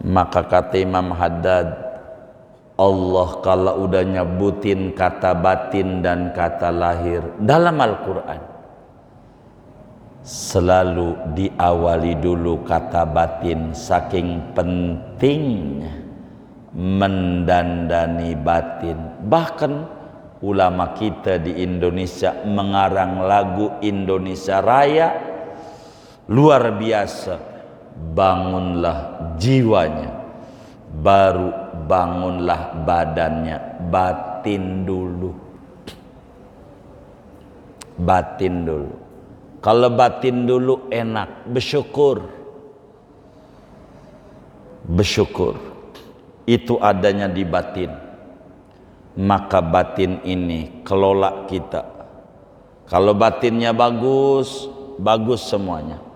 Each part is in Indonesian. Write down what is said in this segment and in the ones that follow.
Maka kata Imam Haddad, Allah kalau udah nyebutin kata batin dan kata lahir dalam Al-Quran, selalu diawali dulu kata batin, saking pentingnya mendandani batin. Bahkan ulama kita di Indonesia mengarang lagu Indonesia Raya luar biasa. Bangunlah jiwanya, baru bangunlah badannya. Batin dulu, batin dulu. Kalau batin dulu enak, bersyukur. Bersyukur itu adanya di batin. Maka batin ini kelola kita. Kalau batinnya bagus, bagus semuanya.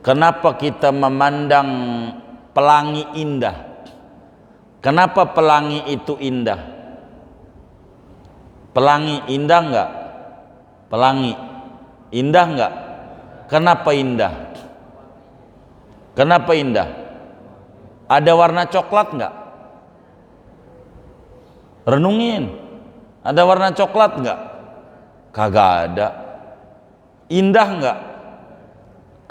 Kenapa kita memandang pelangi indah? Kenapa pelangi itu indah? Pelangi indah enggak? Pelangi indah enggak? Kenapa indah? Kenapa indah? Ada warna coklat enggak? Renungin. Ada warna coklat enggak? Kagak ada. Indah enggak?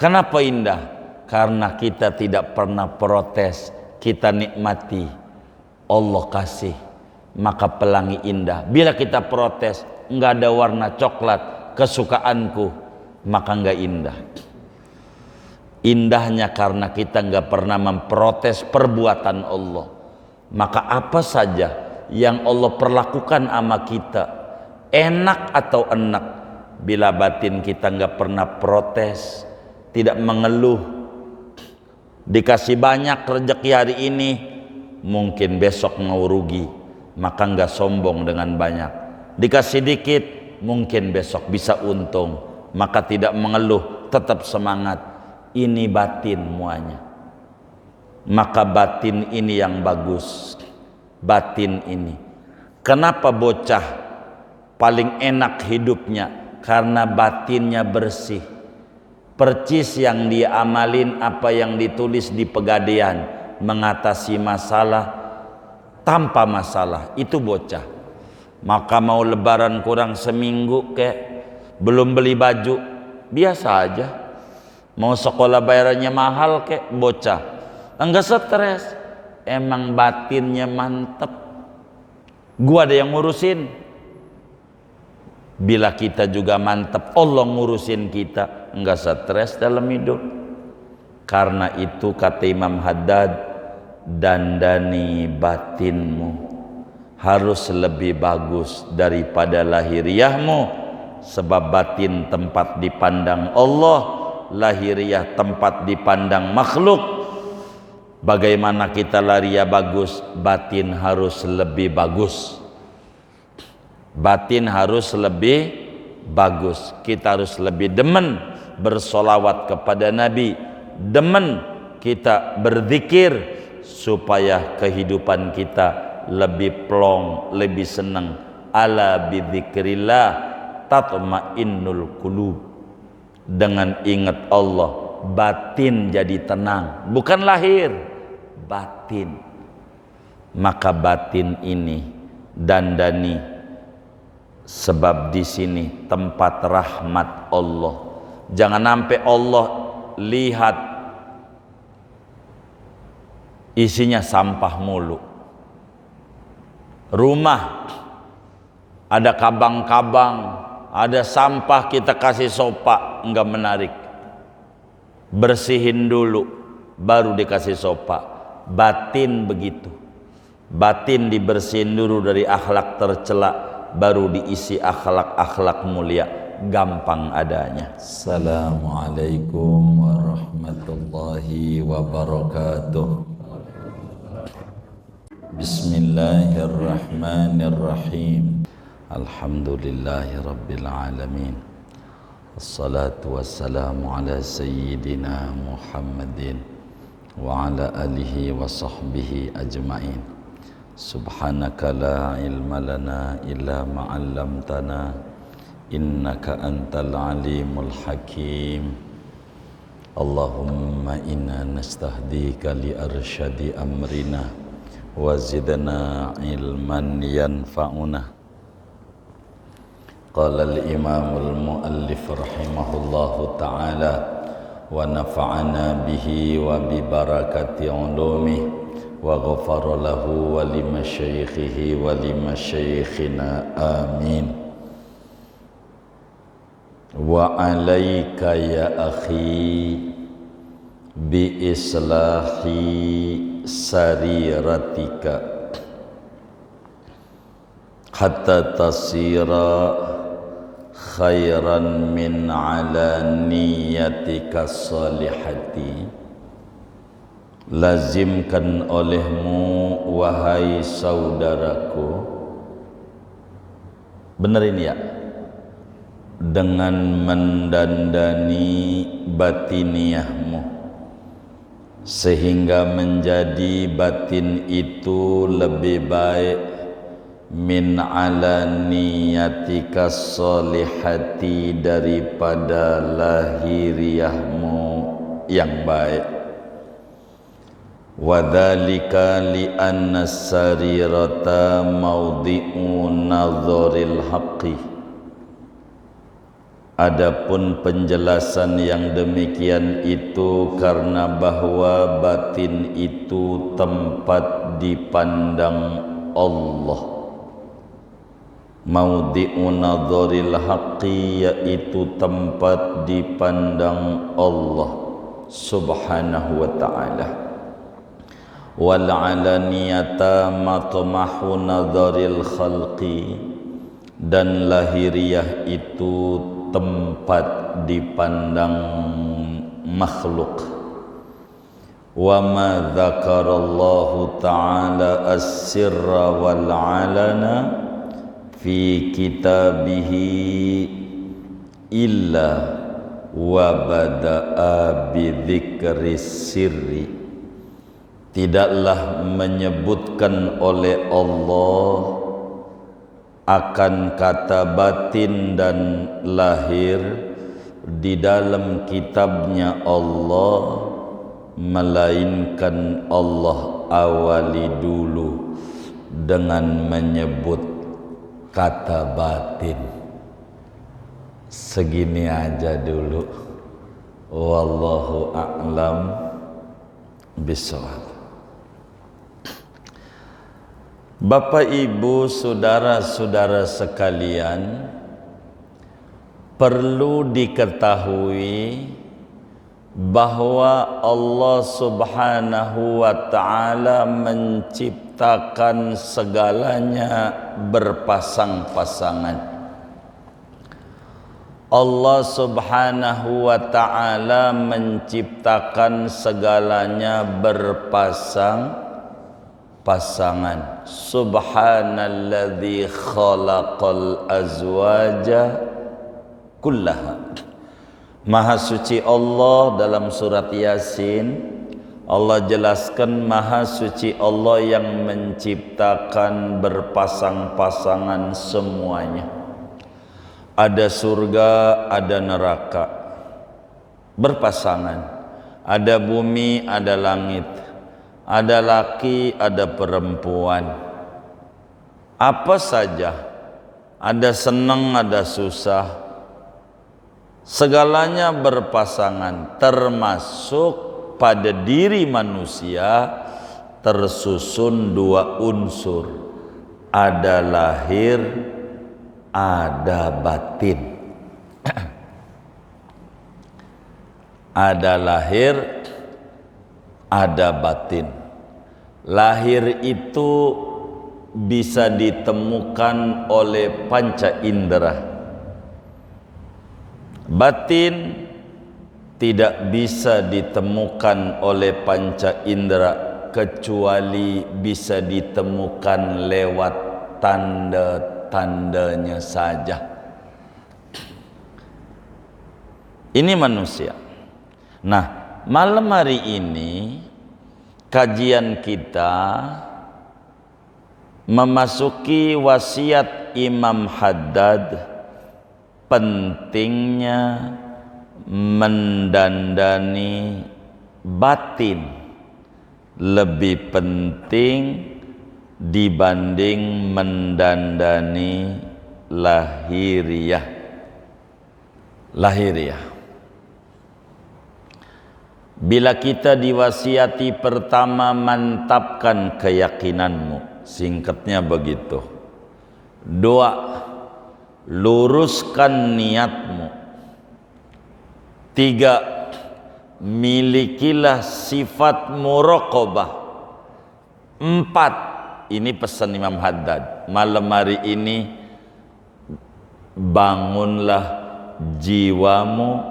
Kenapa indah? Karena kita tidak pernah protes, kita nikmati. Allah kasih, maka pelangi indah. Bila kita protes, enggak ada warna coklat kesukaanku, maka enggak indah. Indahnya karena kita enggak pernah memprotes perbuatan Allah. Maka apa saja yang Allah perlakukan sama kita, enak atau enak, bila batin kita enggak pernah protes, tidak mengeluh. Dikasih banyak rezeki hari ini, mungkin besok mau rugi, maka enggak sombong dengan banyak. Dikasih dikit, mungkin besok bisa untung, maka tidak mengeluh, tetap semangat. Ini batin muanya. Maka batin ini yang bagus. Batin ini. Kenapa bocah paling enak hidupnya? Karena batinnya bersih. Percis yang dia amalin, apa yang ditulis di Pegadaian, mengatasi masalah tanpa masalah, itu bocah. Maka mau lebaran kurang seminggu kek, belum beli baju, biasa aja. Mau sekolah bayarannya mahal kek, bocah enggak stres, emang batinnya mantep. Gua ada yang ngurusin. Bila kita juga mantep, Allah ngurusin kita, enggak stres dalam hidup. Karena itu kata Imam Haddad, dandani batinmu harus lebih bagus daripada lahiriahmu. Sebab batin tempat dipandang Allah, lahiriah tempat dipandang makhluk. Bagaimana kita lahiriah bagus, batin harus lebih bagus. Batin harus lebih bagus. Kita harus lebih demen bersolawat kepada Nabi, demen kita berzikir, supaya kehidupan kita lebih plong, lebih senang. Ala bidzikrillah tatma'innul qulub. Dengan ingat Allah, batin jadi tenang, bukan lahir, batin. Maka batin ini dandani. Sebab di sini tempat rahmat Allah. Jangan sampai Allah lihat isinya sampah mulu. Rumah ada kabang-kabang, ada sampah, kita kasih sopa, enggak menarik. Bersihin dulu, baru dikasih sopa. Batin begitu. Batin dibersihin dulu dari akhlak tercela, baru diisi akhlak-akhlak mulia. Gampang adanya. Assalamualaikum warahmatullahi wabarakatuh. Bismillahirrahmanirrahim. Alhamdulillahi rabbil alamin. Assalatu wassalamu ala sayyidina Muhammadin wa ala alihi wa sahbihi ajma'in. Subhanaka la ilma lana illa ma 'allamtana innaka antal alimul hakim. Allahumma inna nastahdika li arsyadi amrina wa zidna ilman yanfa'una. Qala al-imamul muallif rahimahullahu ta'ala wa nafa'ana bihi wa bi barakati ulumih wa ghafara lahu wa li masyaikhihi wa li masyaikhina amin. Wa alaika ya akhi bi islahi sariratika hatta tasira khairan min ala niyatika salihati. Lazimkan olehmu wahai saudaraku, benerin ya, dengan mendandani batiniahmu sehingga menjadi batin itu lebih baik min ala niyatika solihati, daripada lahiriahmu yang baik. Wadhalika li anna sarirata mawdi'u nadharil haqqi. Adapun penjelasan yang demikian itu karena bahwa batin itu tempat dipandang Allah. Maudhi'u nadharil haqqi, yaitu tempat dipandang Allah subhanahu wa ta'ala. Wal alaniyata matmahu nadharil khalqi, dan lahiriah itu tempat dipandang makhluk. Wa ma dzakarallahu ta'ala as-sirra wal 'alana fi kitabihi illa wa bada'a bi dzikris sirri. Tidaklah menyebutkan oleh Allah akan kata batin dan lahir di dalam kitabnya Allah, melainkan Allah awali dulu dengan menyebut kata batin. Segini aja dulu. Wallahu a'lam bishawab. Bapak, Ibu, saudara-saudara sekalian, perlu diketahui bahwa Allah Subhanahu wa ta'ala menciptakan segalanya berpasang-pasangan. Allah Subhanahu wa ta'ala menciptakan segalanya berpasang-pasangan. Subhanalladzi khalaqal azwaja kullaha. Maha suci Allah. Dalam surat Yasin Allah jelaskan maha suci Allah yang menciptakan berpasang-pasangan semuanya. Ada surga, ada neraka, berpasangan. Ada bumi, ada langit, ada laki, ada perempuan. Apa saja, ada senang, ada susah, segalanya berpasangan. Termasuk pada diri manusia tersusun dua unsur, ada lahir, ada batin. Ada lahir, ada batin. Lahir itu bisa ditemukan oleh panca indera. Batin tidak bisa ditemukan oleh panca indera kecuali bisa ditemukan lewat tanda-tandanya saja. Ini manusia. Nah, malam hari ini kajian kita memasuki wasiat Imam Haddad, pentingnya mendandani batin lebih penting dibanding mendandani lahiriah. Bila kita diwasiati pertama, mantapkan keyakinanmu, singkatnya begitu. 2, luruskan niatmu. 3, milikilah sifat muraqabah. 4, ini pesan Imam Haddad, malam hari ini bangunlah jiwamu,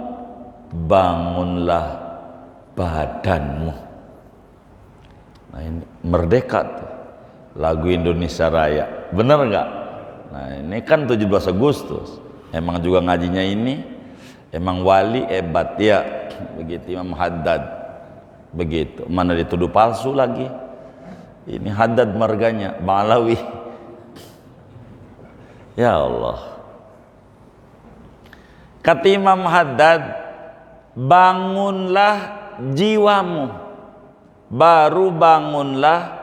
bangunlah badanmu. Nah ini merdeka tuh, lagu Indonesia Raya, bener nggak? Nah ini kan 17 Agustus, emang juga ngajinya ini, emang wali hebat ya, begitu Imam Haddad, begitu. Mana dituduh palsu lagi? Ini Haddad marganya, Bang Alawi. Ya Allah. Kata Imam Haddad, bangunlah jiwamu, baru bangunlah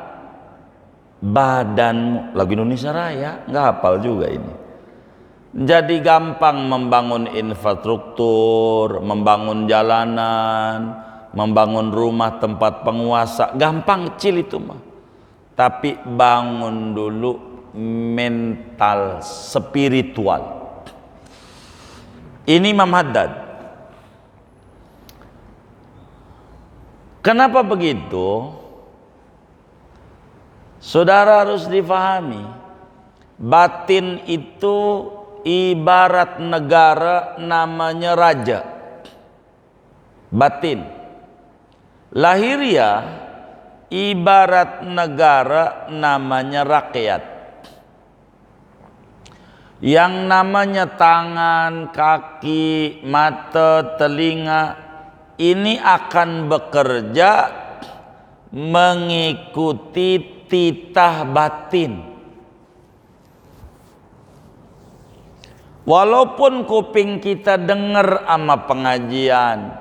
badanmu. Lagu Indonesia Raya, nggak hafal juga ini. Jadi gampang membangun infrastruktur, membangun jalanan, membangun rumah tempat penguasa, gampang, kecil itu mah. Tapi bangun dulu mental, spiritual. Ini Imam Haddad. Kenapa begitu? Saudara harus difahami, batin itu ibarat negara namanya raja. Batin. Lahiriah ibarat negara namanya rakyat. Yang namanya tangan, kaki, mata, telinga ini akan bekerja mengikuti titah batin. Walaupun kuping kita dengar ama pengajian,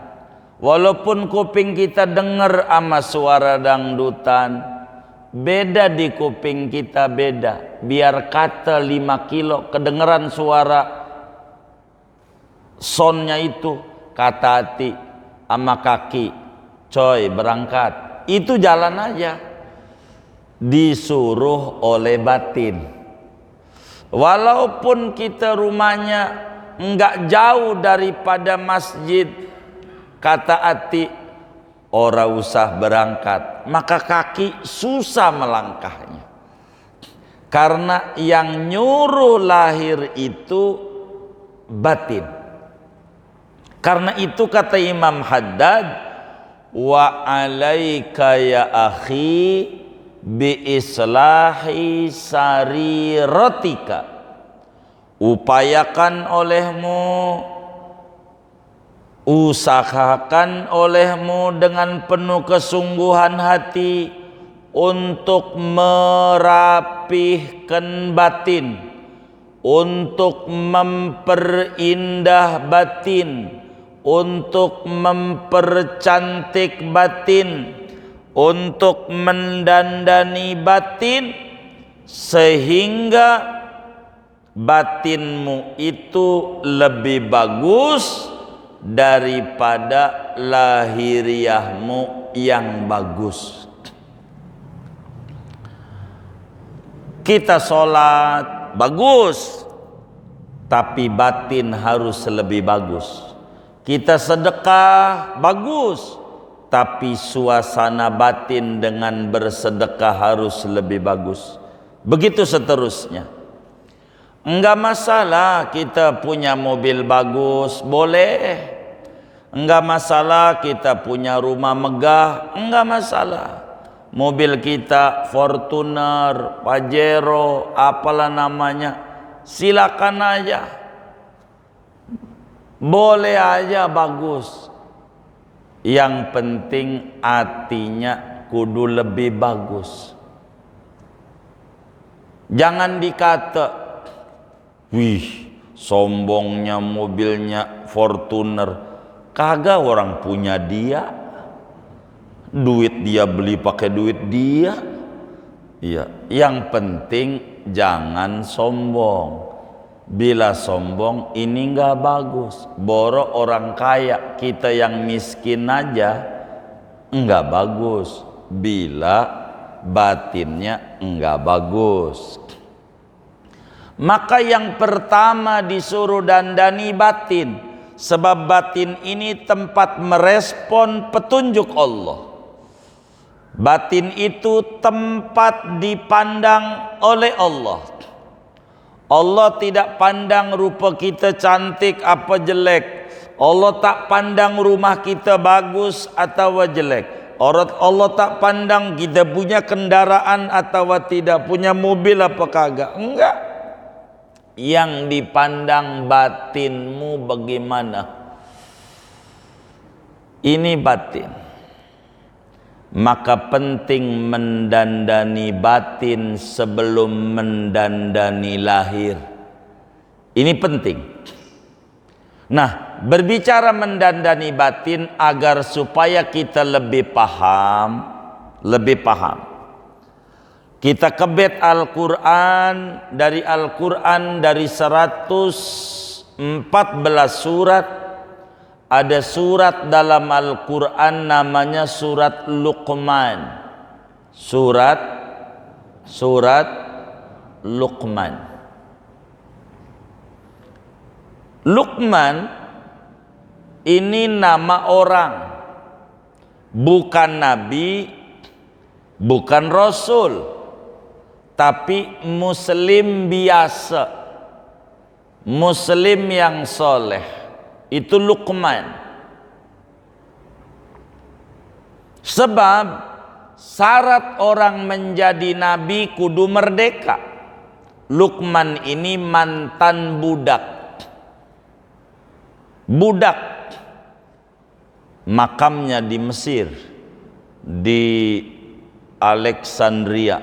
walaupun kuping kita dengar ama suara dangdutan, beda di kuping kita, beda. Biar kata 5 kilo kedengeran suara soundnya itu, kata hati ama kaki, coy berangkat, itu jalan aja, disuruh oleh batin. Walaupun kita rumahnya enggak jauh daripada masjid, kata hati ora usah berangkat, maka kaki susah melangkahnya. Karena yang nyuruh lahir itu batin. Karena itu kata Imam Haddad, wa alaika ya akhi bi islahi sariratika, upayakan olehmu, usahakan olehmu dengan penuh kesungguhan hati untuk merapihkan batin, untuk memperindah batin, untuk mempercantik batin, untuk mendandani batin, sehingga batinmu itu lebih bagus daripada lahiriahmu yang bagus. Kita sholat bagus, tapi batin harus lebih bagus. Kita sedekah bagus, tapi suasana batin dengan bersedekah harus lebih bagus. Begitu seterusnya. Enggak masalah kita punya mobil bagus, boleh. Enggak masalah kita punya rumah megah, enggak masalah. Mobil kita Fortuner, Pajero, apalah namanya, silakan aja. Boleh aja bagus. Yang penting hatinya kudu lebih bagus. Jangan dikata, wih, sombongnya mobilnya Fortuner, Kagak, orang punya dia, duit dia beli pakai duit dia. Iya, yang penting jangan sombong. Bila sombong ini nggak bagus. Boro orang kaya, kita yang miskin aja nggak bagus. Bila batinnya nggak bagus. Maka yang pertama disuruh dandani batin, sebab batin ini tempat merespon petunjuk Allah. Batin itu tempat dipandang oleh Allah. Allah tidak pandang rupa kita cantik apa jelek. Allah tak pandang rumah kita bagus atau jelek. Allah tak pandang kita punya kendaraan atau tidak, punya mobil apa kagak. Enggak. Yang dipandang batinmu bagaimana. Ini batin. Maka penting mendandani batin sebelum mendandani lahir. Ini penting. Nah, berbicara mendandani batin agar supaya kita lebih paham. Kita kebet Al-Quran dari 114 surat. Ada surat dalam Al-Quran namanya surat Luqman. Surat Luqman. Luqman ini nama orang, bukan nabi, bukan rasul, tapi muslim biasa, muslim yang soleh. Itu Luqman. Sebab syarat orang menjadi nabi kudu merdeka. Luqman ini mantan budak. Makamnya di Mesir, di Alexandria.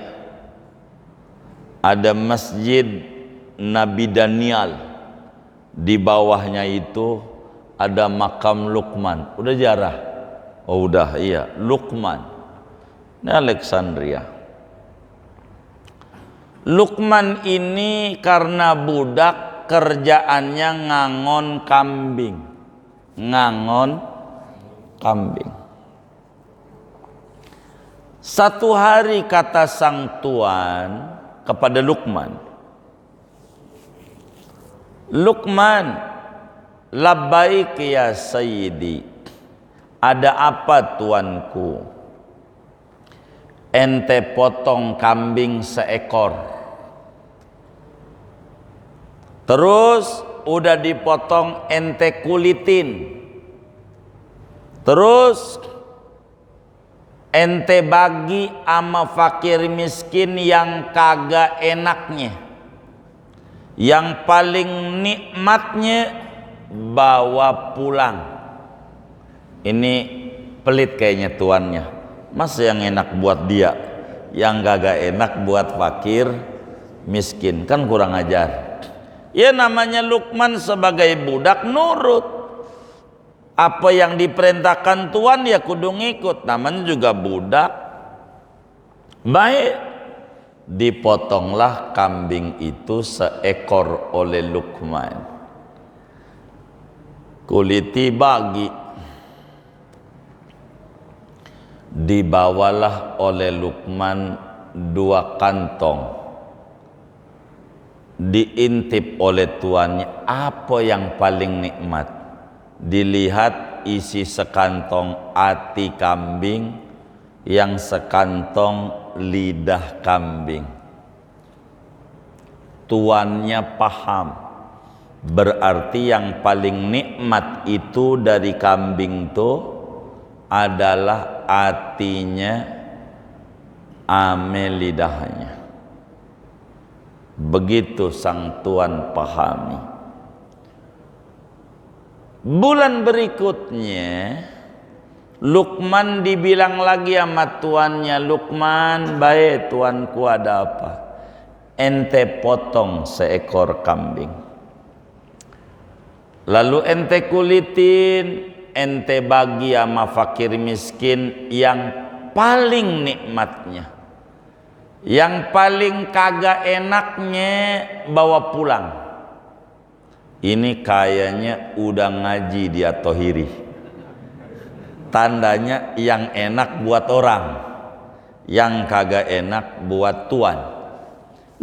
Ada masjid Nabi Daniel. Di bawahnya itu ada makam Luqman. Udah jarah? Oh udah, iya, Luqman. Ini Alexandria. Luqman ini karena budak kerjaannya ngangon kambing. Satu hari kata sang tuan kepada Luqman, Luqman, labbaik ya sayyidi. Ada apa tuanku? Ente potong kambing seekor. Terus udah dipotong ente kulitin. Terus ente bagi ama fakir miskin yang kagak enaknya. Yang paling nikmatnya bawa pulang. Ini pelit kayaknya tuannya. Masa yang enak buat dia, yang kagak enak buat fakir miskin, kan kurang ajar. Ya namanya Luqman sebagai budak nurut. Apa yang diperintahkan tuan ya kudu ngikut. Namanya juga budak. Baik. Dipotonglah kambing itu seekor oleh Luqman. Kuliti bagi. Dibawalah oleh Luqman 2 kantong. Diintip oleh tuannya, apa yang paling nikmat? Dilihat isi sekantong ati kambing, yang sekantong lidah kambing. Tuannya paham, berarti yang paling nikmat itu dari kambing itu adalah atinya ame lidahnya. Begitu sang tuan pahami. Bulan berikutnya Luqman dibilang lagi sama tuannya, Luqman, baik tuanku, ada apa? Ente potong seekor kambing. Lalu ente kulitin, ente bagi sama fakir miskin yang paling nikmatnya, yang paling kagak enaknya bawa pulang. Ini kayaknya udah ngaji dia tohiri. Tandanya yang enak buat orang, yang kagak enak buat tuan.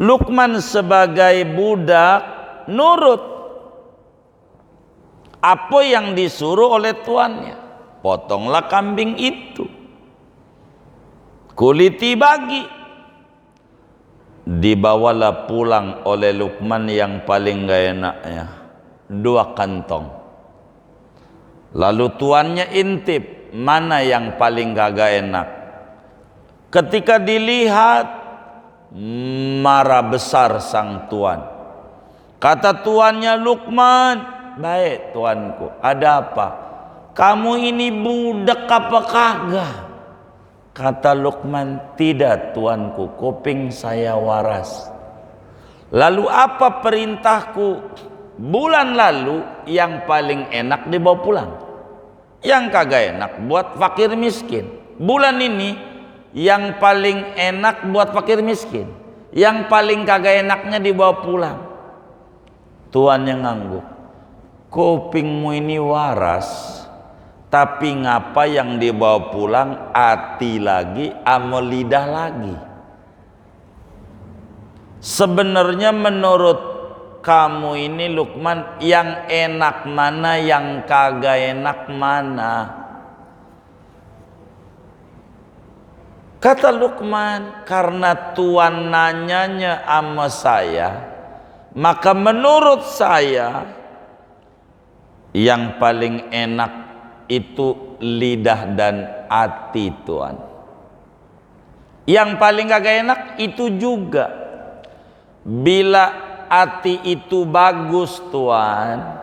Luqman sebagai budak nurut apa yang disuruh oleh tuannya. Potonglah kambing itu, kuliti bagi. Dibawalah pulang oleh Luqman yang paling gak enaknya 2 kantong. Lalu tuannya intip mana yang paling kagak enak. Ketika dilihat, marah besar sang tuan. Kata tuannya, Luqman, baik tuanku, ada apa? Kamu ini budak apa kagak? Kata Luqman, tidak tuanku, kuping saya waras. Lalu apa perintahku? Bulan lalu yang paling enak dibawa pulang, yang kagak enak buat fakir miskin. Bulan ini yang paling enak buat fakir miskin, yang paling kagak enaknya dibawa pulang. Tuannya ngangguk, kupingmu ini waras, tapi ngapa yang dibawa pulang hati lagi sama lidah lagi? Sebenarnya menurut kamu ini Luqman, yang enak mana, yang kagak enak mana? Kata Luqman, karena tuan nanyanya sama saya, maka menurut saya yang paling enak itu lidah dan hati tuan. Yang paling kagak enak itu juga. Bila hati itu bagus tuan,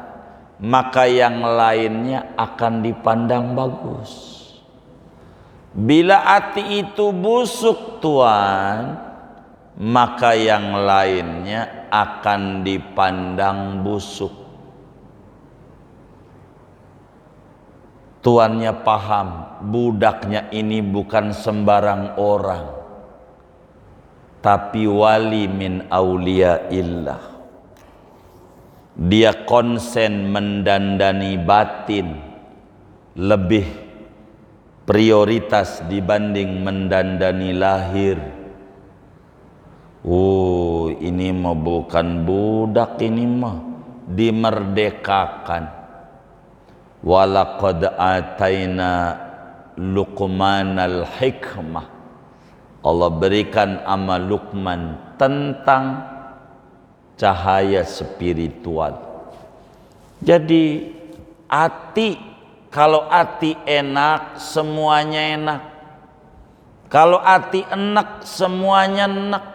maka yang lainnya akan dipandang bagus. Bila hati itu busuk tuan, maka yang lainnya akan dipandang busuk. Tuannya paham, budaknya ini bukan sembarang orang, tapi wali min auliyaillah. Dia konsen mendandani batin lebih prioritas dibanding mendandani lahir. Oh, ini mah bukan budak, ini mah dimerdekakan. Walaqad ataina Luqmanal hikmah. Allah berikan ama Luqman tentang cahaya spiritual. Jadi hati, kalau hati enak semuanya enak. Kalau hati enak semuanya enak.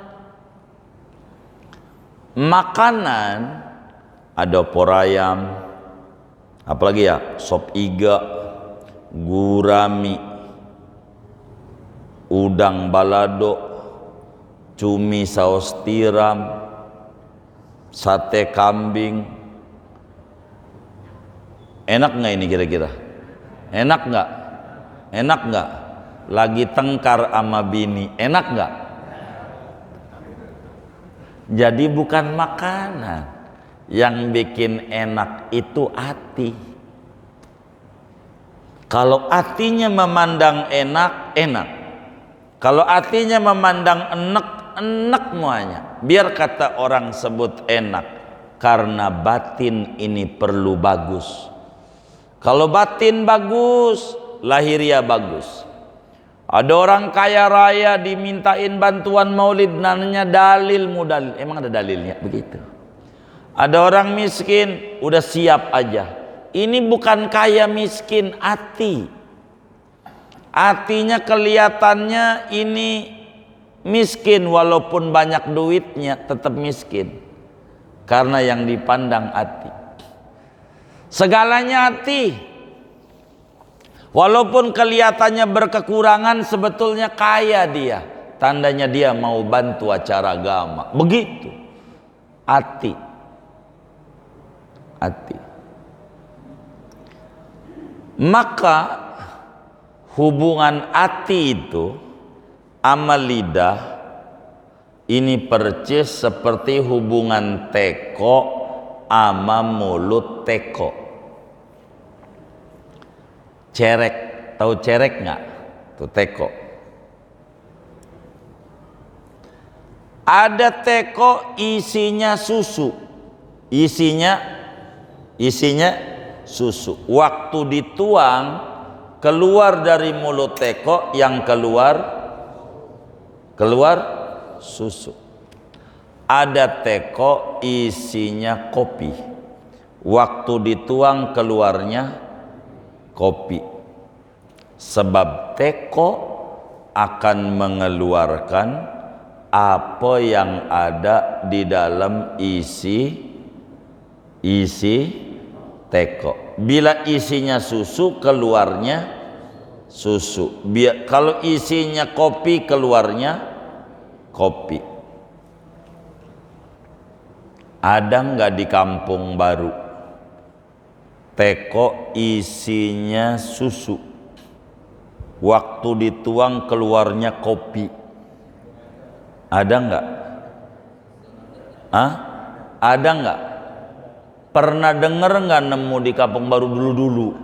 Makanan ada opor ayam, apalagi ya, sop iga, gurami, udang balado, cumi saus tiram, sate kambing. Enak nggak ini kira-kira? Enak nggak? Enak nggak? Lagi tengkar sama bini, enak nggak? Jadi bukan makanan yang bikin enak, itu hati. Kalau hatinya memandang enak, enak. Kalau hatinya memandang enak, enak semuanya. Biar kata orang sebut enak, karena batin ini perlu bagus. Kalau batin bagus, lahiriah bagus. Ada orang kaya raya dimintain bantuan maulid, nanya dalil mudalil. Emang ada dalilnya? Begitu. Ada orang miskin, udah siap aja. Ini bukan kaya miskin, hati. Hatinya kelihatannya ini miskin, walaupun banyak duitnya tetap miskin. Karena yang dipandang hati. Segalanya hati. Walaupun kelihatannya berkekurangan, sebetulnya kaya dia. Tandanya dia mau bantu acara agama. Begitu. Hati. Hati. Maka hubungan hati itu sama lidah ini percis seperti hubungan teko sama mulut teko. Cerek, tahu cerek nggak? Tuh teko. Ada teko isinya susu, isinya susu. Waktu dituang keluar dari mulut teko yang keluar susu. Ada teko isinya kopi. Waktu dituang keluarnya kopi. Sebab teko akan mengeluarkan apa yang ada di dalam isi teko. Bila isinya susu, keluarnya susu. Kalau isinya kopi, keluarnya kopi. Ada nggak di Kampung Baru teko isinya susu, waktu dituang keluarnya kopi? Ada nggak? Ada nggak? Pernah denger nggak nemu di Kampung Baru dulu?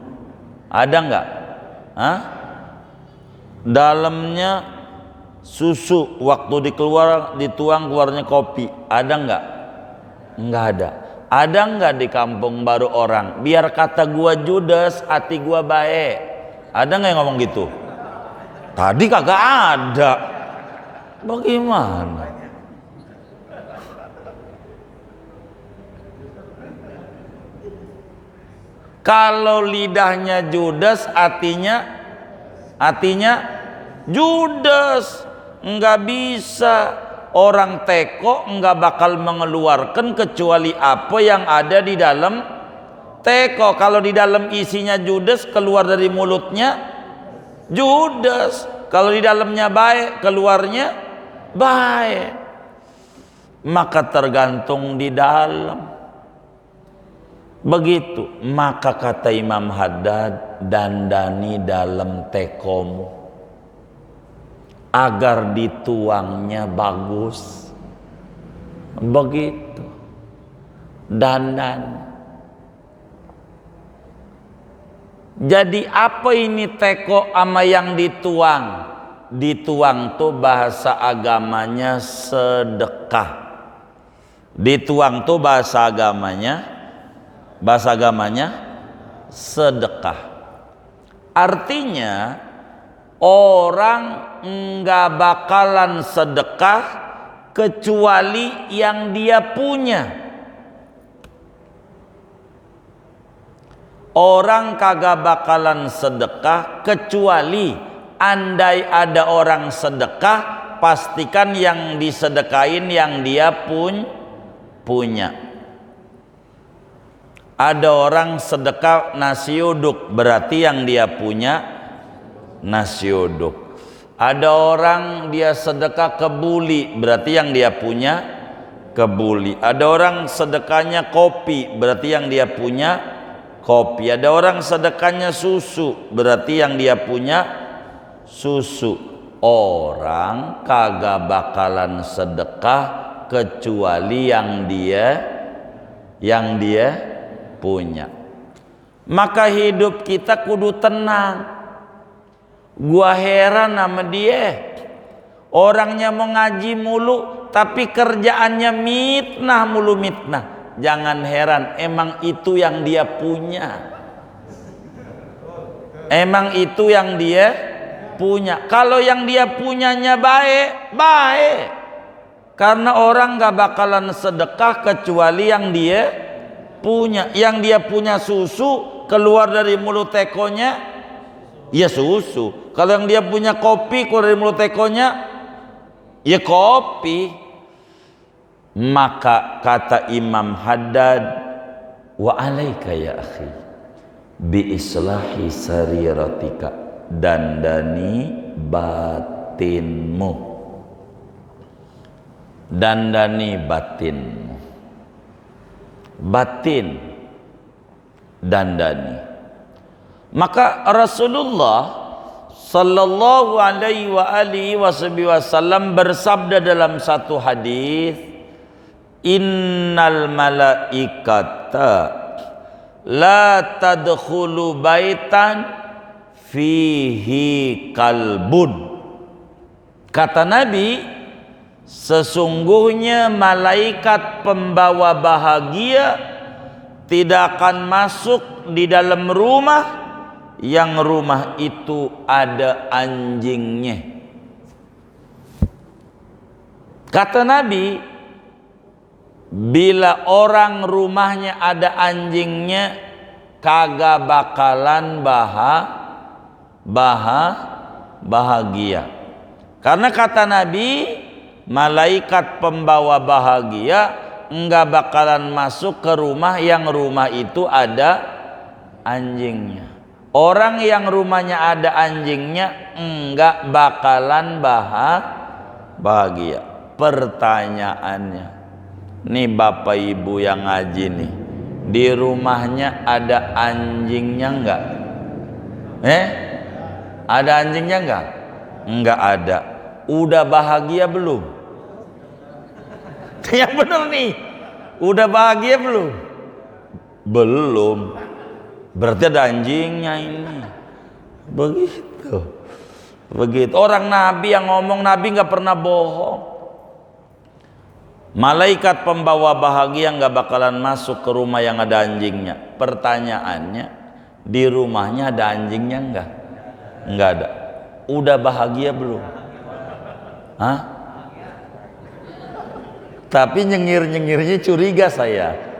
Ada nggak? Dalamnya susu, waktu dituang keluarnya kopi. Ada nggak? Nggak ada. Ada nggak di Kampung Baru orang, biar kata gua judes, hati gua baik? Ada nggak yang ngomong gitu? Tadi kagak ada. Bagaimana? Kalau lidahnya judes, hatinya judes. Nggak bisa. Orang teko nggak bakal mengeluarkan kecuali apa yang ada di dalam teko. Kalau di dalam isinya judes, keluar dari mulutnya judes. Kalau di dalamnya baik, keluarnya baik. Maka tergantung di dalam. Begitu. Maka kata Imam Haddad, dandani dalam tekomu agar dituangnya bagus. Begitu. Dandan. Jadi apa ini teko sama yang dituang? Dituang tuh bahasa agamanya sedekah. Dituang tuh bahasa agamanya sedekah. Artinya orang enggak bakalan sedekah kecuali yang dia punya. Orang kagak bakalan sedekah kecuali andai ada orang sedekah, pastikan yang disedekain yang dia punya. Ada orang sedekah nasi uduk, berarti yang dia punya nasi uduk. Ada orang dia sedekah kebuli, berarti yang dia punya kebuli. Ada orang sedekahnya kopi, berarti yang dia punya kopi. Ada orang sedekahnya susu, berarti yang dia punya susu. Orang kagak bakalan sedekah kecuali yang dia punya. Maka hidup kita kudu tenang. Gua heran sama dia, orangnya mau ngaji mulu tapi kerjaannya mitnah mulu, mitnah. Jangan heran, emang itu yang dia punya. Emang itu yang dia punya. Kalau yang dia punyanya baik, baik. Karena orang gak bakalan sedekah kecuali yang dia punya. Yang dia punya susu, keluar dari mulut tekonya, ya susu. Kalau yang dia punya kopi, keluar dari mulut tekonya, ya kopi. Maka kata Imam Haddad, wa alaika ya akhi bi islahi sariratika, dandani batinmu, dandani batinmu. Batin dandani. Maka Rasulullah sallallahu alaihi wa alihi wasallam bersabda dalam satu hadis, innal malaikata la tadkhulu baitan fihi kalbun. Kata Nabi, sesungguhnya malaikat pembawa bahagia tidak akan masuk di dalam rumah yang rumah itu ada anjingnya. Kata Nabi, bila orang rumahnya ada anjingnya, kagak bakalan bahagia. Karena kata Nabi, malaikat pembawa bahagia enggak bakalan masuk ke rumah yang rumah itu ada anjingnya. Orang yang rumahnya ada anjingnya enggak bakalan bahagia. Pertanyaannya, nih bapak ibu yang ngaji nih, di rumahnya ada anjingnya enggak? Ada anjingnya enggak? Enggak ada. Udah bahagia belum? Yang bener nih, udah bahagia belum? Belum. Berarti ada anjingnya ini. Begitu. Orang Nabi yang ngomong, Nabi nggak pernah bohong. Malaikat pembawa bahagia nggak bakalan masuk ke rumah yang ada anjingnya. Pertanyaannya, di rumahnya ada anjingnya nggak? Nggak ada. Udah bahagia belum? Hah? Tapi nyengir-nyengirnya curiga saya.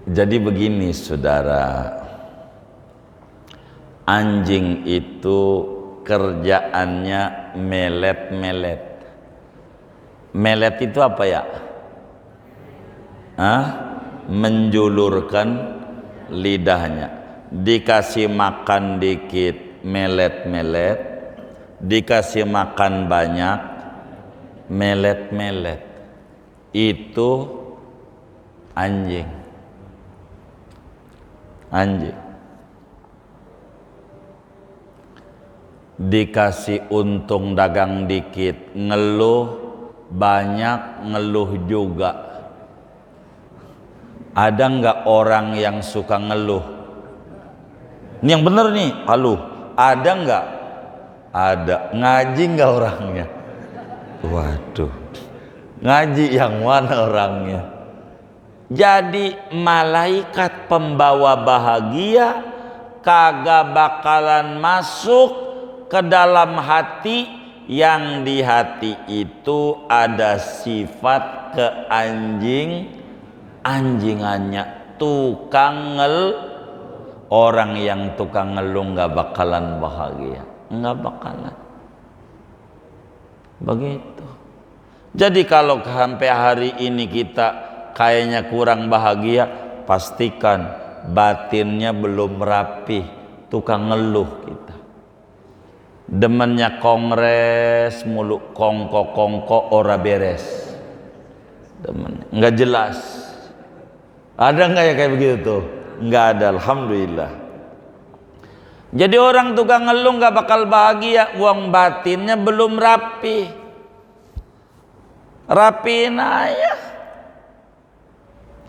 Jadi begini saudara, anjing itu kerjaannya melet-melet. Melet itu apa ya? Menjulurkan lidahnya. Dikasih makan dikit melet-melet, dikasih makan banyak melet-melet. Itu anjing. Dikasih untung dagang dikit, ngeluh banyak, ngeluh juga. Ada nggak orang yang suka ngeluh? Ini yang bener nih, ngeluh. Ada nggak? Ada. Ngaji nggak orangnya? Waduh, ngaji yang mana orangnya? Jadi malaikat pembawa bahagia kagak bakalan masuk ke dalam hati yang di hati itu ada sifat anjingannya, tukang orang yang tukang ngeluh nggak bakalan bahagia, nggak bakalan. Begitu. Jadi kalau sampai hari ini kita kayaknya kurang bahagia, pastikan batinnya belum rapi, tukang ngeluh kita. Demennya kongres mulu, kongko ora beres. Demen nggak jelas. Ada nggak ya kayak begitu tuh? Nggak ada, alhamdulillah. Jadi orang tukang ngeluh nggak bakal bahagia, uang batinnya belum rapi. Rapiin aja.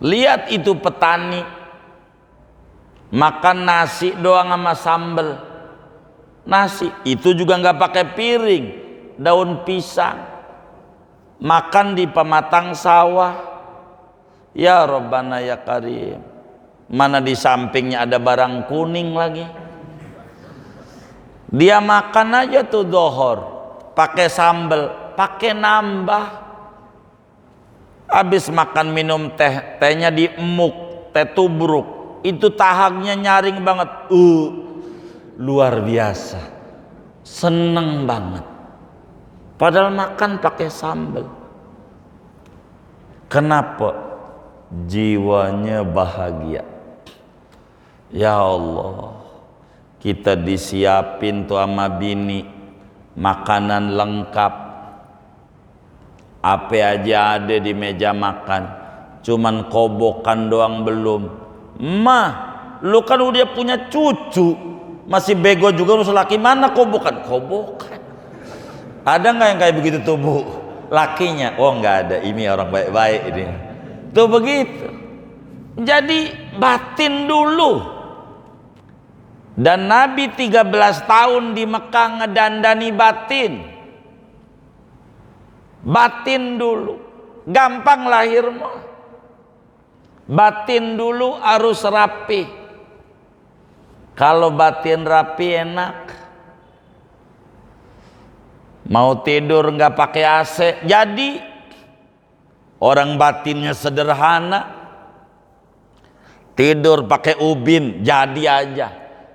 Lihat itu petani makan nasi doang sama sambel. Nasi itu juga nggak pakai piring, daun pisang. Makan di pematang sawah. Ya Rabbana ya Karim. Mana di sampingnya ada barang kuning lagi. Dia makan aja tuh dohor, pakai sambel, pakai nambah. Habis makan minum tehnya diemuk, teh tubruk. Itu tahagnya nyaring banget. Luar biasa. Seneng banget. Padahal makan pakai sambal. Kenapa? Jiwanya bahagia. Ya Allah, kita disiapin tuh sama bini makanan lengkap. Apa aja ada di meja makan. cuman kobokan doang belum. Mah, lu kan udah punya cucu, masih bego juga lu laki, mana kobokan? Kobokan. Ada nggak yang kayak begitu tuh Bu? Lakinya, oh nggak ada, ini orang baik-baik ini. Tuh begitu. Jadi batin dulu. Dan Nabi 13 tahun di Mekah ngedandani batin. Batin dulu. Gampang lahir mah. Batin dulu harus rapi. Kalau batin rapi enak. Mau tidur nggak pakai AC. Jadi orang batinnya sederhana, tidur pakai ubin jadi aja.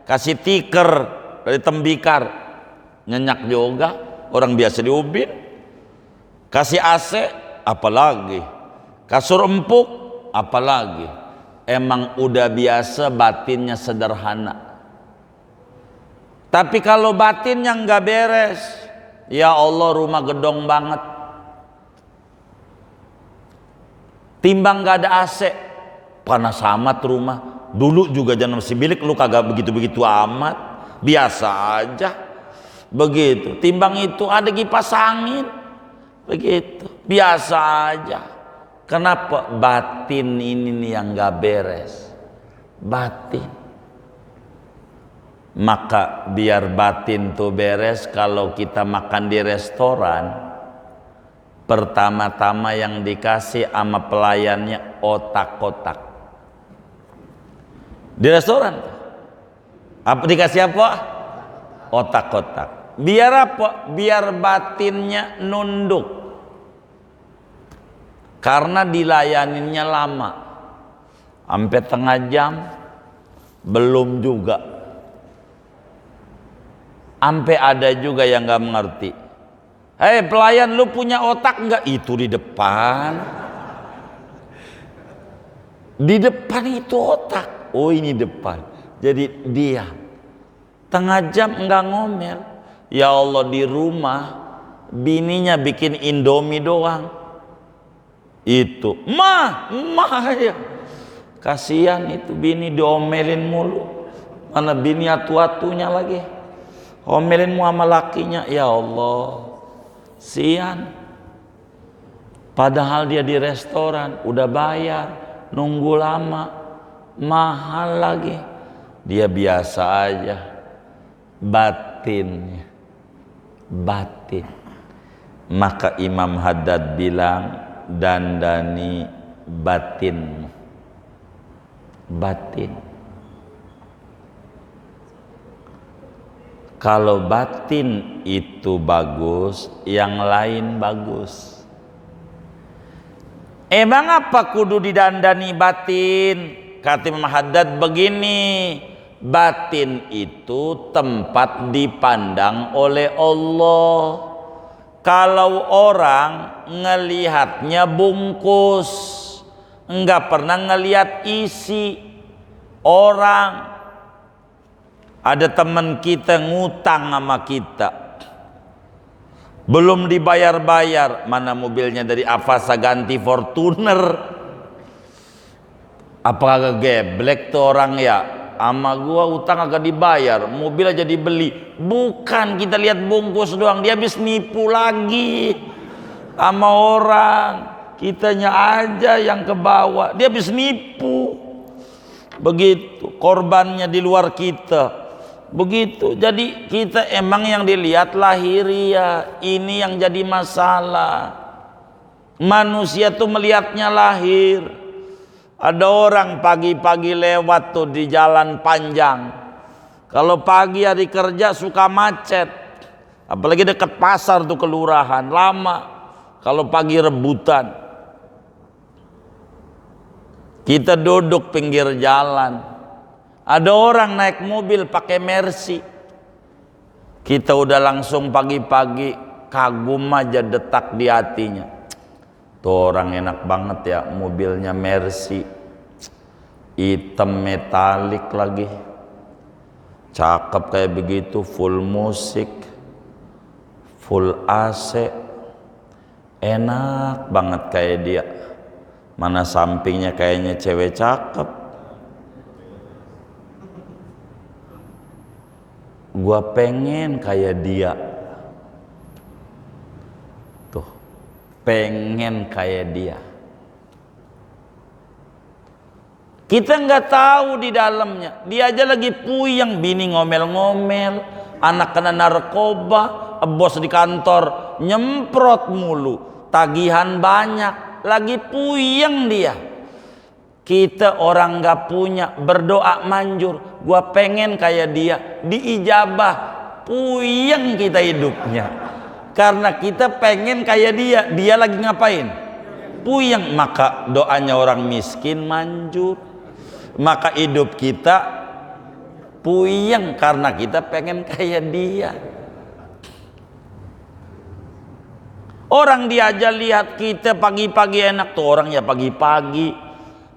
Kasih tikar dari tembikar nyenyak juga, orang biasa di ubin. Kasih AC apalagi, kasur empuk apalagi. Emang udah biasa batinnya sederhana. Tapi kalau batinnya nggak beres, ya Allah rumah gedong banget. Timbang gak ada AC, panas amat rumah. Dulu juga jangan masih bilik lu kagak begitu-begitu amat, biasa aja. Begitu. Timbang itu ada kipas angin, begitu, biasa aja. Kenapa? Batin ini nih yang gak beres. Batin. Maka biar batin tuh beres, kalau kita makan di restoran, pertama-tama yang dikasih sama pelayannya otak-otak. Di restoran apa dikasih apa? Otak-otak. Biar apa? Biar batinnya nunduk. Karena dilayaninnya lama. Sampai tengah jam belum juga. Sampai ada juga yang nggak mengerti. Hei pelayan, lu punya otak nggak? Itu di depan. Di depan itu otak. Oh ini depan. Jadi dia tengah jam nggak ngomel. Ya Allah, di rumah bininya bikin Indomie doang. Itu mah ya. Kasihan itu bini diomelin mulu. Mana bini atu-atunya lagi. Omelin mu sama lakinya. Ya Allah, sian. Padahal dia di restoran udah bayar, nunggu lama, mahal lagi. Dia biasa aja. Batinnya, batin. Maka Imam Haddad bilang, dandani batinmu. Batin. Kalau batin itu bagus, yang lain bagus. Emang apa kudu didandani batin? Kata Imam Haddad begini, batin itu tempat dipandang oleh Allah. Kalau orang ngelihatnya bungkus, enggak pernah ngelihat isi orang. Ada teman kita ngutang sama kita, belum dibayar-bayar. Mana mobilnya dari Avasa ganti Fortuner. Apakah geblek tuh orang ya? Ama gua utang agak dibayar, mobil aja dibeli. Bukan, kita lihat bungkus doang, dia habis nipu lagi sama orang. Kitanya aja yang ke bawah, dia habis nipu. Begitu, korbannya di luar kita. Begitu. Jadi kita emang yang dilihat lahiriah, ini yang jadi masalah. Manusia tuh melihatnya lahir. Ada orang pagi-pagi lewat tuh di jalan panjang. Kalau pagi hari kerja suka macet. Apalagi dekat pasar tuh kelurahan, lama. Kalau pagi rebutan. Kita duduk pinggir jalan. Ada orang naik mobil pakai Mercy. Kita udah langsung pagi-pagi kagum aja detak di hatinya. Tuh orang enak banget ya, mobilnya Mercy. Hitam metalik lagi. Cakep kayak begitu, full musik, full AC. Enak banget kayak dia. Mana sampingnya kayaknya cewek cakep. Gua pengen kayak dia. Tuh, pengen kayak dia. Kita nggak tahu di dalamnya. Dia aja lagi puyeng, bini ngomel-ngomel, anak kena narkoba, bos di kantor nyemprot mulu, tagihan banyak, lagi puyeng dia. Kita orang nggak punya, berdoa manjur, gua pengen kayak dia, diijabah, puyeng kita hidupnya. Karena kita pengen kayak dia, dia lagi ngapain? Puyeng. Maka doanya orang miskin manjur. Maka hidup kita puyeng karena kita pengen kayak dia. Orang dia aja lihat kita pagi-pagi enak tuh, orang ya pagi-pagi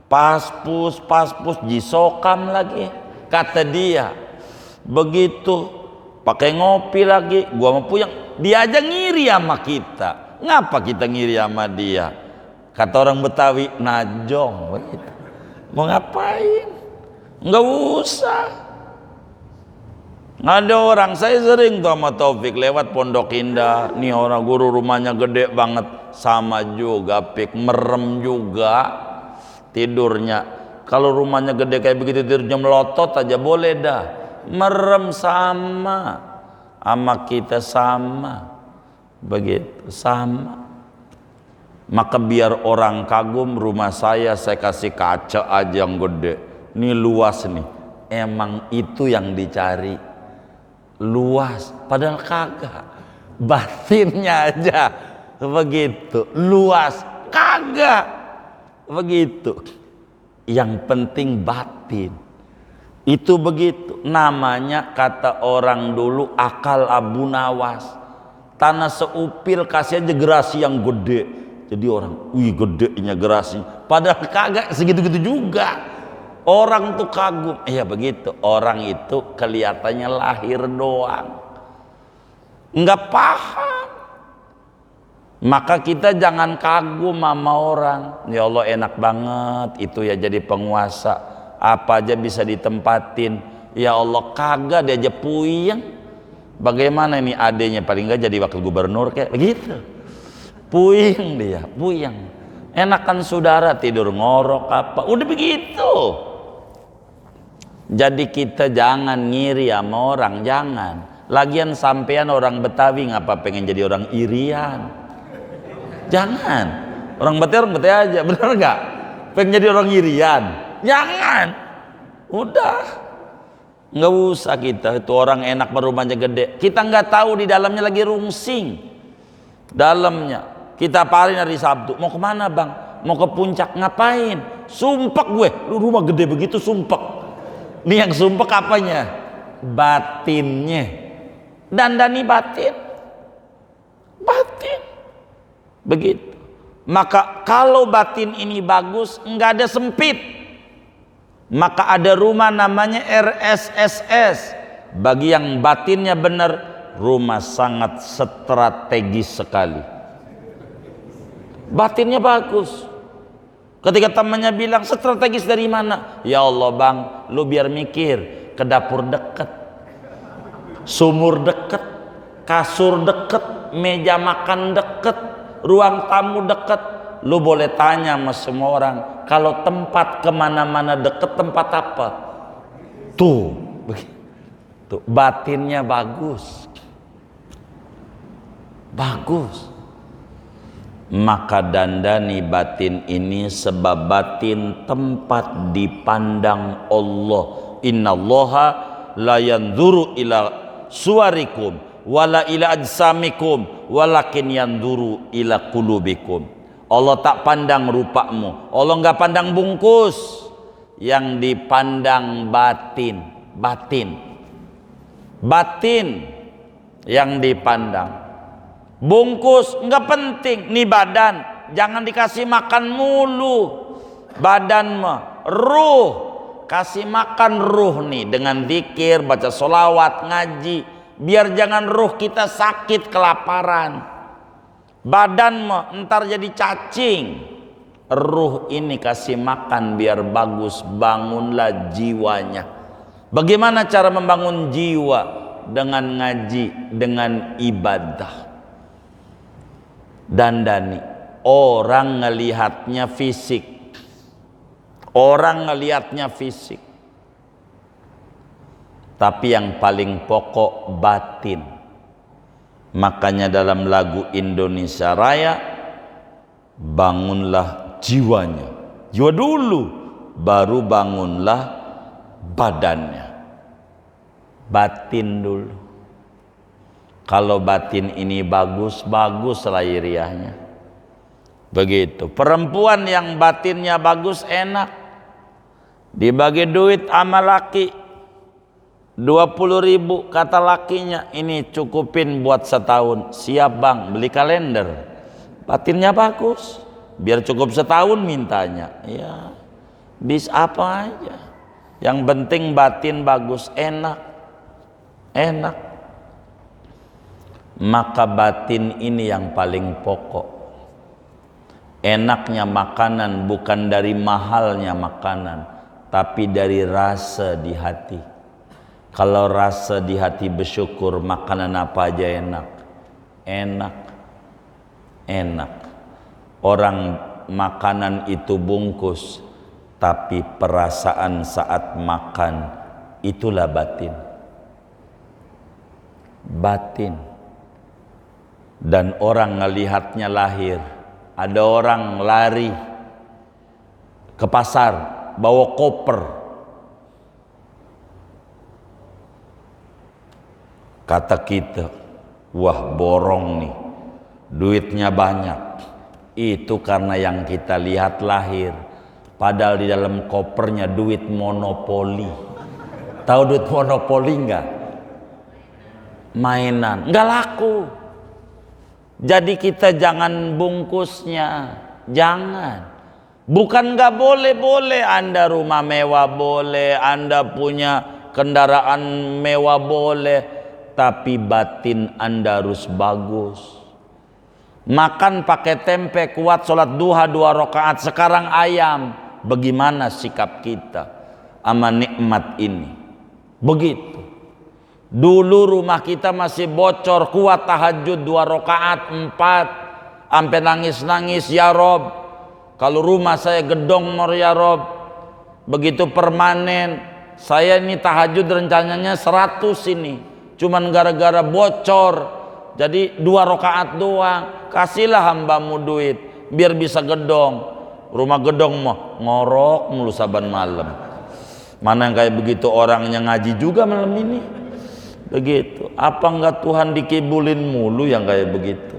paspus jisokam lagi kata dia. Begitu pakai ngopi lagi, gua mau puyeng. Dia aja ngiri sama kita. Ngapa kita ngiri sama dia? Kata orang Betawi, najong begitu. Mau ngapain? Nggak usah. Nggak ada orang. Saya sering tuh sama Taufik lewat Pondok Indah. Nih orang guru rumahnya gede banget, sama juga pik, merem juga tidurnya. Kalau rumahnya gede kayak begitu tidurnya melotot aja boleh dah. Merem sama kita sama begitu sama. Maka biar orang kagum rumah saya kasih kaca aja yang gede. Ini luas nih. Emang itu yang dicari. Luas. Padahal kagak. Batinnya aja begitu. Luas. Kagak. Begitu. Yang penting batin. Itu begitu. Namanya kata orang dulu akal Abu Nawas. Tanah seupil kasih aja gerasi yang gede. Jadi orang, wih gedenya gerasinya. Padahal kagak segitu-gitu juga. Orang tuh kagum. Iya begitu. Orang itu kelihatannya lahir doang. Nggak paham. Maka kita jangan kagum sama orang. Ya Allah enak banget. Itu ya jadi penguasa. Apa aja bisa ditempatin. Ya Allah kagak dia aja puyeng. Bagaimana ini adenya paling nggak jadi wakil gubernur kayak begitu. Puyeng dia, puyeng. Enakan saudara tidur ngorok apa, udah begitu. Jadi kita jangan ngiri sama orang, jangan. Lagian sampean orang Betawi ngapa pengen jadi orang irian? Jangan. Orang Betawi aja, bener nggak? Pengen jadi orang irian? Jangan. Udah. Nggak usah kita. Itu orang enak rumahnya gede. Kita nggak tahu di dalamnya lagi rungsing. Dalamnya. Kita paling hari Sabtu, mau kemana bang? Mau ke puncak, ngapain? Sumpek gue, lu rumah gede begitu sumpek. Nih yang sumpek apanya? Batinnya. Dandani batin. Batin. Begitu. Maka kalau batin ini bagus, nggak ada sempit. Maka ada rumah namanya RSSS. Bagi yang batinnya benar, rumah sangat strategis sekali. Batinnya bagus. Ketika temannya bilang strategis dari mana? Ya Allah bang, lu biar mikir. Ke dapur deket, sumur deket, kasur deket, meja makan deket, ruang tamu deket. Lu boleh tanya sama semua orang, kalau tempat kemana-mana deket, tempat apa? Tuh, begitu. Batinnya bagus. Bagus. Maka dandani batin ini sebab batin tempat dipandang Allah. Innallaha la yanzuru ila suwarikum wala ila ajsamikum walakin yanzuru ila qulubikum. Allah tak pandang rupamu, Allah nggak pandang bungkus, yang dipandang batin. Batin yang dipandang. Bungkus nggak penting, nih badan jangan dikasih makan mulu. Badan mah ruh, kasih makan ruh nih dengan zikir, baca sholawat, ngaji, biar jangan ruh kita sakit kelaparan. Badan mah entar jadi cacing, ruh ini kasih makan biar bagus, bangunlah jiwanya. Bagaimana cara membangun jiwa? Dengan ngaji, dengan ibadah. Dandani, orang ngelihatnya fisik, orang ngelihatnya fisik, tapi yang paling pokok batin. Makanya dalam lagu Indonesia Raya, bangunlah jiwanya, jiwa dulu, baru bangunlah badannya. Batin dulu. Kalau batin ini bagus, bagus lahiriahnya. Begitu. Perempuan yang batinnya bagus enak, dibagi duit sama laki 20.000, kata lakinya, ini cukupin buat setahun. Siap bang, beli kalender. Batinnya bagus, biar cukup setahun mintanya. Ya, bis apa aja, yang penting batin bagus, enak. Enak. Maka batin ini yang paling pokok. Enaknya makanan bukan dari mahalnya makanan, tapi dari rasa di hati. Kalau rasa di hati bersyukur, makanan apa aja enak. Enak. Enak. Orang makanan itu bungkus, tapi perasaan saat makan, itulah batin. Batin. Dan orang ngelihatnya lahir. Ada orang lari ke pasar bawa koper, kata kita, wah borong nih, duitnya banyak. Itu karena yang kita lihat lahir, padahal di dalam kopernya duit monopoli. Tahu duit monopoli enggak? Mainan, enggak laku. Jadi kita jangan bungkusnya, jangan. Bukan enggak boleh, Anda rumah mewah boleh, Anda punya kendaraan mewah boleh, tapi batin Anda harus bagus. Makan pakai tempe kuat, sholat duha 2 rakaat, sekarang ayam. Bagaimana sikap kita sama nikmat ini? Begitu. Dulu rumah kita masih bocor, kuat tahajud 2 rakaat 4, sampai nangis-nangis, ya Rob, kalau rumah saya gedong mor ya Rob. Begitu permanen, saya ini tahajud rencananya 100 ini, cuman gara-gara bocor, jadi 2 rakaat doang. Kasihlah hambamu duit, biar bisa gedong. Rumah gedong mah ngorok mulu saban malam. Mana yang kayak begitu orangnya ngaji juga malam ini? Begitu. Apa enggak Tuhan dikibulin mulu yang kayak begitu?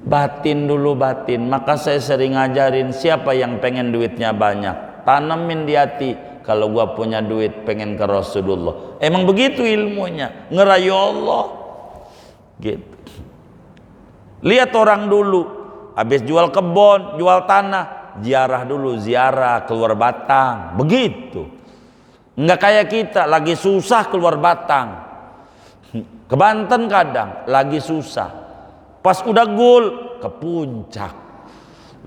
Batin dulu, batin. Maka saya sering ngajarin, siapa yang pengen duitnya banyak, tanemin di hati, kalau gua punya duit pengen ke Rasulullah. Emang begitu ilmunya, ngerayu Allah gitu. Lihat orang dulu, habis jual kebun, jual tanah, ziarah dulu, ziarah keluar batang. Begitu. Enggak kayak kita, lagi susah keluar batang. Ke Banten kadang lagi susah, pas udah gul ke puncak,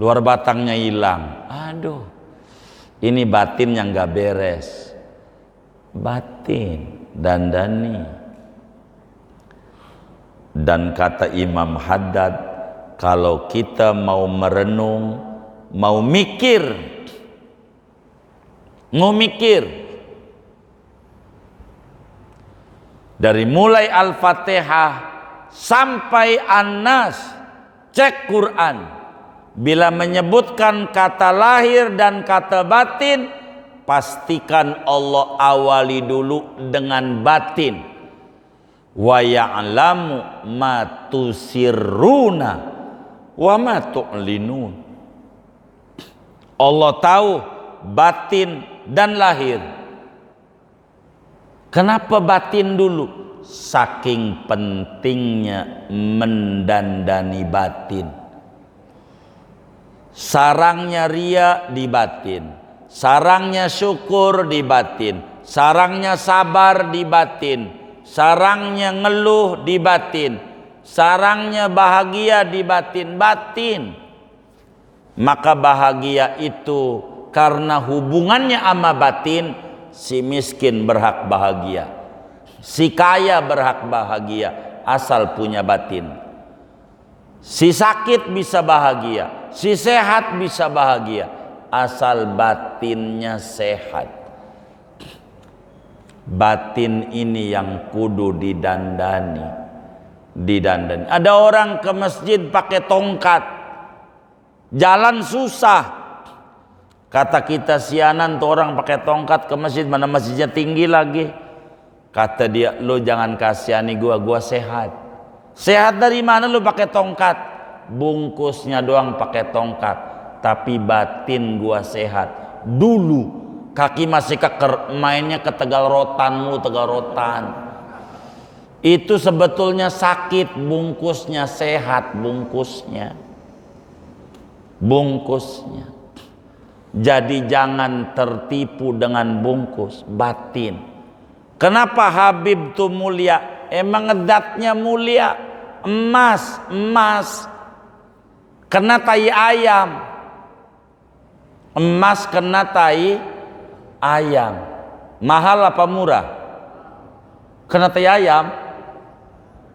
luar batangnya hilang. Aduh, ini batin yang gak beres. Batin, dandani. Dan kata Imam Haddad, kalau kita mau merenung, mau mikir, dari mulai Al-Fatihah sampai An-Nas, cek Quran, bila menyebutkan kata lahir dan kata batin, pastikan Allah awali dulu dengan batin. Wa ya'lamu ma tusirruna wa ma tu'linun. Allah tahu batin dan lahir. Kenapa batin dulu? Saking pentingnya mendandani batin. Sarangnya ria di batin, sarangnya syukur di batin, sarangnya sabar di batin, sarangnya ngeluh di batin, sarangnya bahagia di batin. Batin. Maka bahagia itu karena hubungannya sama batin, si miskin berhak bahagia, si kaya berhak bahagia asal punya batin. Si sakit bisa bahagia, si sehat bisa bahagia asal batinnya sehat. Batin ini yang kudu didandani. Ada orang ke masjid pakai tongkat, jalan susah. Kata kita, sianan tuh orang pakai tongkat ke masjid, mana masjidnya tinggi lagi. Kata dia, lu jangan kasihani gua sehat. Sehat dari mana lu pakai tongkat? Bungkusnya doang pakai tongkat, tapi batin gua sehat. Dulu kaki masih keker, mainnya ke Tegal Rotan. Itu sebetulnya sakit, bungkusnya sehat, bungkusnya. Jadi jangan tertipu dengan bungkus, batin. Kenapa Habib tuh mulia? Emang edatnya mulia. Emas kena tai ayam. Emas kena tai ayam. Mahal apa murah? Kena tai ayam?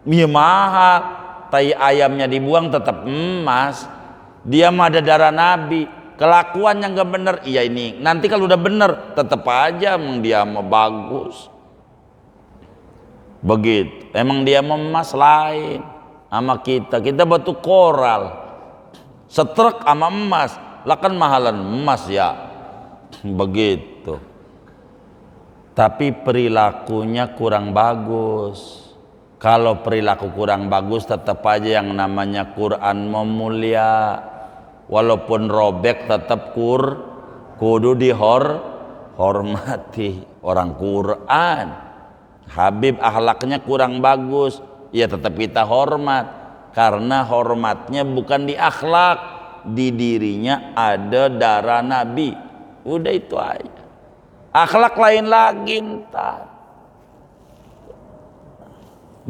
Ya mahal. Tai ayamnya dibuang tetap emas. Dia mah ada darah Nabi. Kelakuannya nggak bener. Iya ini. Nanti kalau udah bener, tetap aja emang dia mah bagus. Begitu. Emang dia mah emas lain sama kita. Kita batu koral. Setrek sama emas. Lah kan mahalan emas ya. Begitu. Tapi perilakunya kurang bagus. Kalau perilaku kurang bagus, tetap aja yang namanya Quran memulia. Walaupun robek tetap kudu dihormati. Orang Quran. Habib akhlaknya kurang bagus, ya tetap kita hormat. Karena hormatnya bukan di akhlak, di dirinya ada darah Nabi. Udah itu aja. Akhlak lain lagi ntar.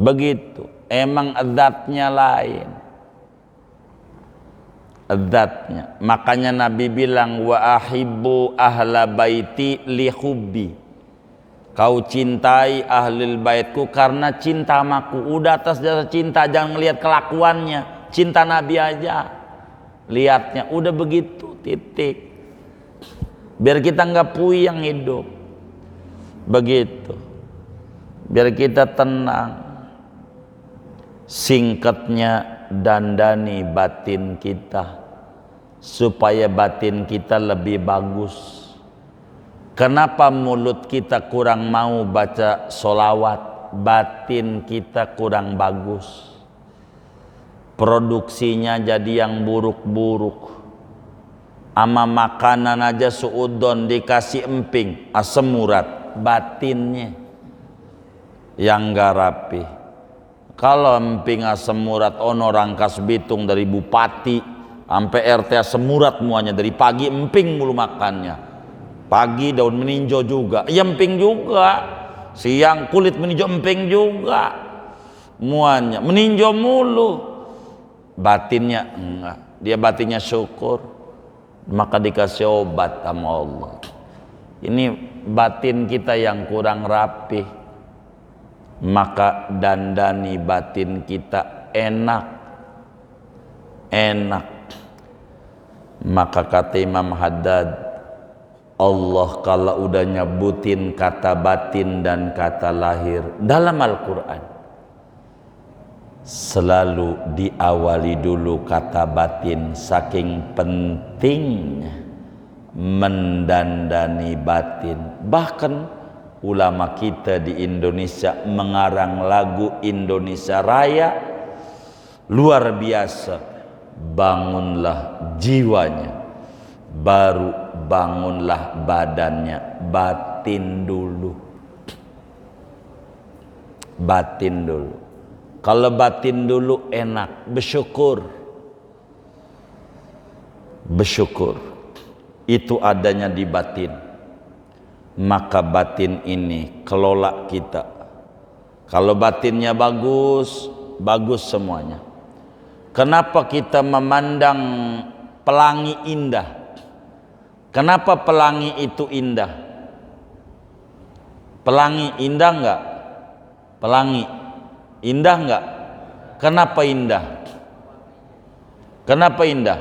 Begitu, emang adatnya lain. Adatnya. Makanya Nabi bilang, wa ahibbu ahla baiti li hubbi. Kau cintai ahlul baitku karena cinta amaku. Udah atas dasar cinta, jangan ngelihat kelakuannya. Cinta Nabi aja. Lihatnya, udah begitu, titik. Biar kita nggak puyeng hidup. Begitu. Biar kita tenang. Singkatnya, dandani batin kita supaya batin kita lebih bagus. Kenapa mulut kita kurang mau baca sholawat? Batin kita kurang bagus. Produksinya jadi yang buruk-buruk. Ama makanan aja suudon dikasih emping, asam urat, batinnya yang gak rapi. Kalau emping asam urat ono Rangkas Bitung dari bupati sampai RT asam urat muanya, dari pagi emping mulu makannya. Pagi daun meninjo juga, ya emping juga. Siang kulit meninjo emping juga. Muanya meninjo mulu. Batinnya enggak. Dia batinnya syukur. Maka dikasih obat sama Allah. Ini batin kita yang kurang rapi. Maka dandani batin kita enak. Maka kata Imam Haddad, Allah kalau udah nyebutin kata batin dan kata lahir dalam Al-Quran, selalu diawali dulu kata batin. Saking pentingnya mendandani batin. Bahkan ulama kita di Indonesia mengarang lagu Indonesia Raya luar biasa. Bangunlah jiwanya, baru bangunlah badannya. Batin dulu. Batin dulu. Kalau batin dulu enak, bersyukur. Bersyukur. Itu adanya di batin. Maka batin ini kelola kita. Kalau batinnya bagus, bagus semuanya. Kenapa kita memandang pelangi indah. Kenapa pelangi itu indah? Pelangi indah enggak? Pelangi indah enggak? Kenapa indah? Kenapa indah?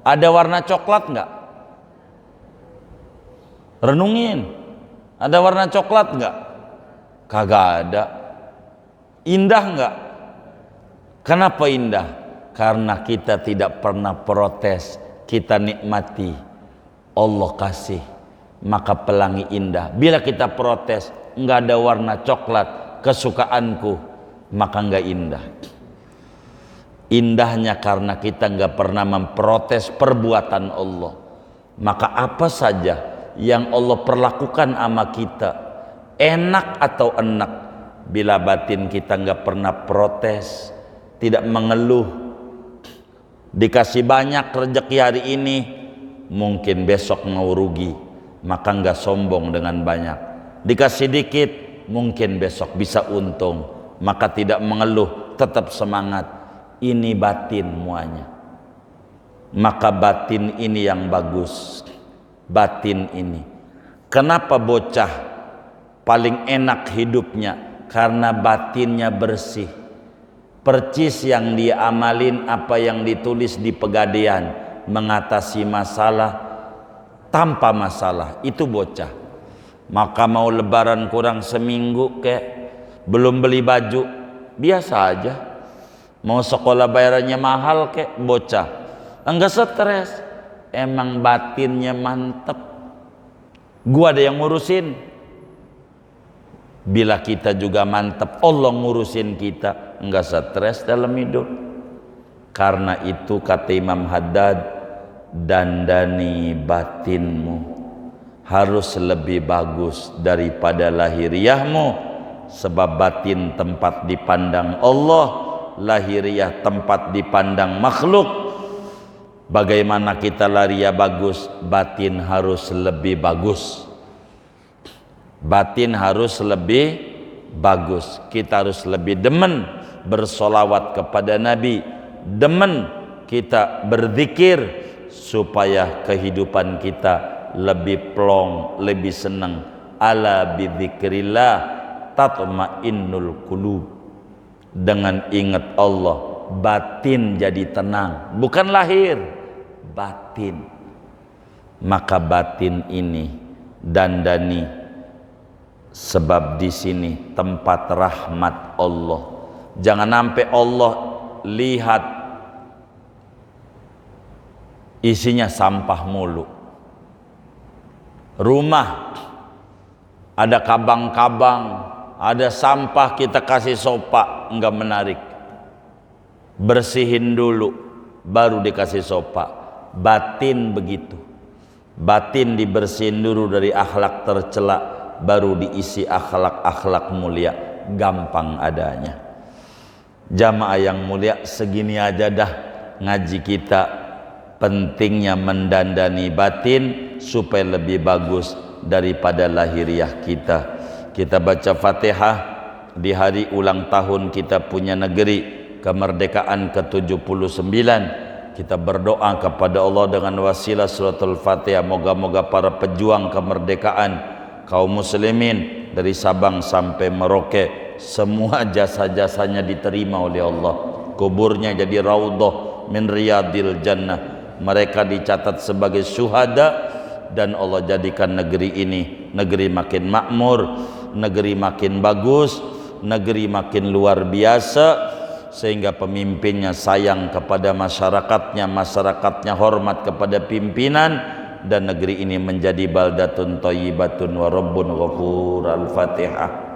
Ada warna coklat enggak? Renungin. Ada warna coklat enggak? Kagak ada. Indah enggak? Kenapa indah? Karena kita tidak pernah protes, kita nikmati. Allah kasih, maka pelangi indah. Bila kita protes, enggak ada warna coklat kesukaanku, maka enggak indah. Indahnya karena kita enggak pernah memprotes perbuatan Allah. Maka apa saja yang Allah perlakukan sama kita, enak atau enak, bila batin kita enggak pernah protes, tidak mengeluh. Dikasih banyak rezeki hari ini, mungkin besok mau rugi, maka enggak sombong dengan banyak. Dikasih dikit, mungkin besok bisa untung, maka tidak mengeluh, tetap semangat. Ini batin muanya. Maka batin ini yang bagus. Batin ini. Kenapa bocah paling enak hidupnya? Karena batinnya bersih. Percis yang dia amalin apa yang ditulis di Pegadaian, mengatasi masalah tanpa masalah, itu bocah. Maka mau lebaran kurang seminggu kek, belum beli baju, biasa aja. Mau sekolah bayarannya mahal kek, bocah enggak stres, emang batinnya mantep. Gua ada yang ngurusin. Bila kita juga mantep, Allah ngurusin kita, enggak stres dalam hidup. Karena itu kata Imam Haddad, dandani batinmu harus lebih bagus daripada lahiriahmu, sebab batin tempat dipandang Allah, lahiriah tempat dipandang makhluk. Bagaimana kita lahiriah bagus, batin harus lebih bagus. Batin harus lebih bagus. Kita harus lebih demen bersolawat kepada Nabi, demen kita berzikir, supaya kehidupan kita lebih plong, lebih senang. Ala bidzikrillah tatma'innul qulub. Dengan ingat Allah, batin jadi tenang, bukan lahir, batin. Maka batin ini dandani, sebab di sini tempat rahmat Allah. Jangan sampai Allah lihat isinya sampah mulu. Rumah ada kabang-kabang, ada sampah, kita kasih sopa, enggak menarik. Bersihin dulu, baru dikasih sopa. Batin begitu. Batin dibersihin dulu dari akhlak tercela, baru diisi akhlak-akhlak mulia. Gampang adanya. Jamaah yang mulia, segini aja dah ngaji kita. Pentingnya mendandani batin supaya lebih bagus daripada lahiriah kita. Kita baca Fatihah di hari ulang tahun kita punya negeri, kemerdekaan ke-79. Kita berdoa kepada Allah dengan wasilah suratul Fatihah, moga-moga para pejuang kemerdekaan kaum muslimin dari Sabang sampai Merauke, semua jasa-jasanya diterima oleh Allah. Kuburnya jadi raudhah min riyadil jannah. Mereka dicatat sebagai syuhada, dan Allah jadikan negeri ini negeri makin makmur, negeri makin bagus, negeri makin luar biasa, sehingga pemimpinnya sayang kepada masyarakatnya, masyarakatnya hormat kepada pimpinan, dan negeri ini menjadi baldatun thayyibatun wa rabbun ghafur. Al-Fatihah.